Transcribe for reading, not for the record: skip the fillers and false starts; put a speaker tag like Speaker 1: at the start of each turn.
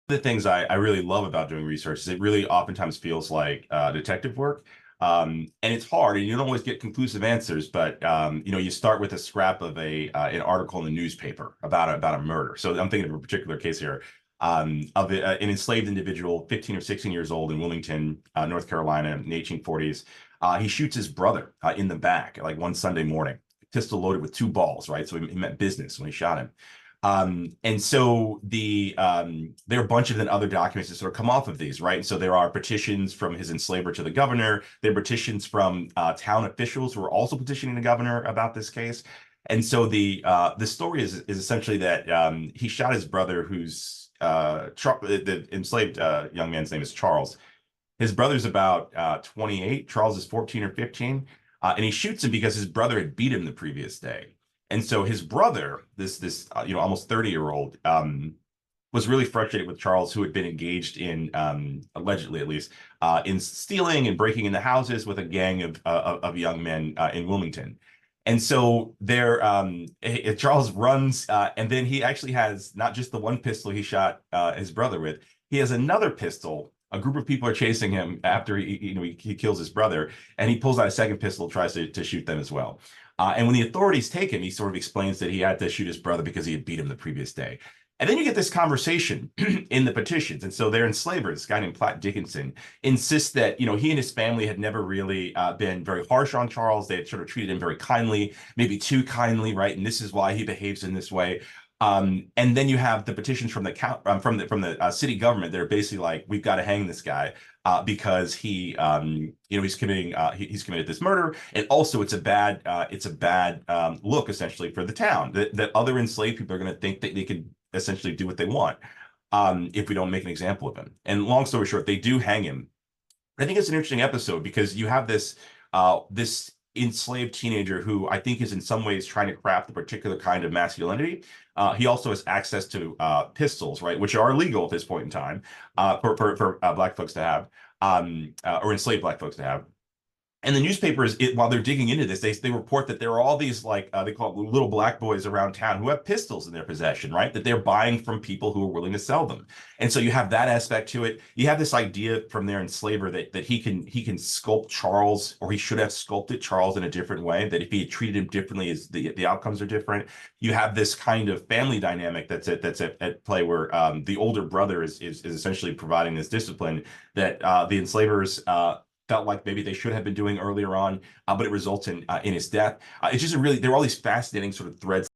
Speaker 1: The things I really love about doing research is it really oftentimes feels like detective work. And it's hard, and you don't always get conclusive answers. But you start with a scrap of an article in the newspaper about a murder. So I'm thinking of a particular case here of an enslaved individual, 15 or 16 years old in Wilmington, North Carolina, in the 1840s. He shoots his brother in the back, like one Sunday morning, pistol loaded with two balls, right? So he meant business when he shot him. And so there are a bunch of then other documents that sort of come off of these, right? And so there are petitions from his enslaver to the governor. There are petitions from town officials who are also petitioning the governor about this case. And so the story is essentially that he shot his brother, who's the enslaved young man's name is Charles. His brother's about 28. Charles is 14 or 15. And he shoots him because his brother had beat him the previous day. And so his brother, this almost 30-year-old, was really frustrated with Charles, who had been engaged in, allegedly at least, in stealing and breaking into houses with a gang of young men in Wilmington. And so Charles runs, and then he actually has not just the one pistol he shot his brother with. He has another pistol. A group of people are chasing him after he kills his brother, and he pulls out a second pistol, tries to shoot them as well. And when the authorities take him, he sort of explains that he had to shoot his brother because he had beat him the previous day. And then you get this conversation in the petitions. And so their enslaver, this guy named Platt Dickinson, insists that, he and his family had never really been very harsh on Charles. They had sort of treated him very kindly, maybe too kindly, right? And this is why he behaves in this way. And then you have the petitions from the city government that are basically like, we've got to hang this guy because he's committed this murder, and also it's a bad look essentially for the town that other enslaved people are going to think that they can essentially do what they want if we don't make an example of him. And long story short, they do hang him. I think it's an interesting episode because you have this enslaved teenager who I think is in some ways trying to craft a particular kind of masculinity. He also has access to pistols, right, which are illegal at this point in time for Black folks to have, or enslaved Black folks to have. And the newspapers, while they're digging into this, they report that there are all these, like, they call it little Black boys around town who have pistols in their possession, right? That they're buying from people who are willing to sell them. And so you have that aspect to it. You have this idea from their enslaver that he can sculpt Charles, or he should have sculpted Charles in a different way, that if he had treated him differently, the outcomes are different. You have this kind of family dynamic that's at play where the older brother is essentially providing this discipline that the enslavers felt like maybe they should have been doing earlier on, but it results in his death. It's just there are all these fascinating sort of threads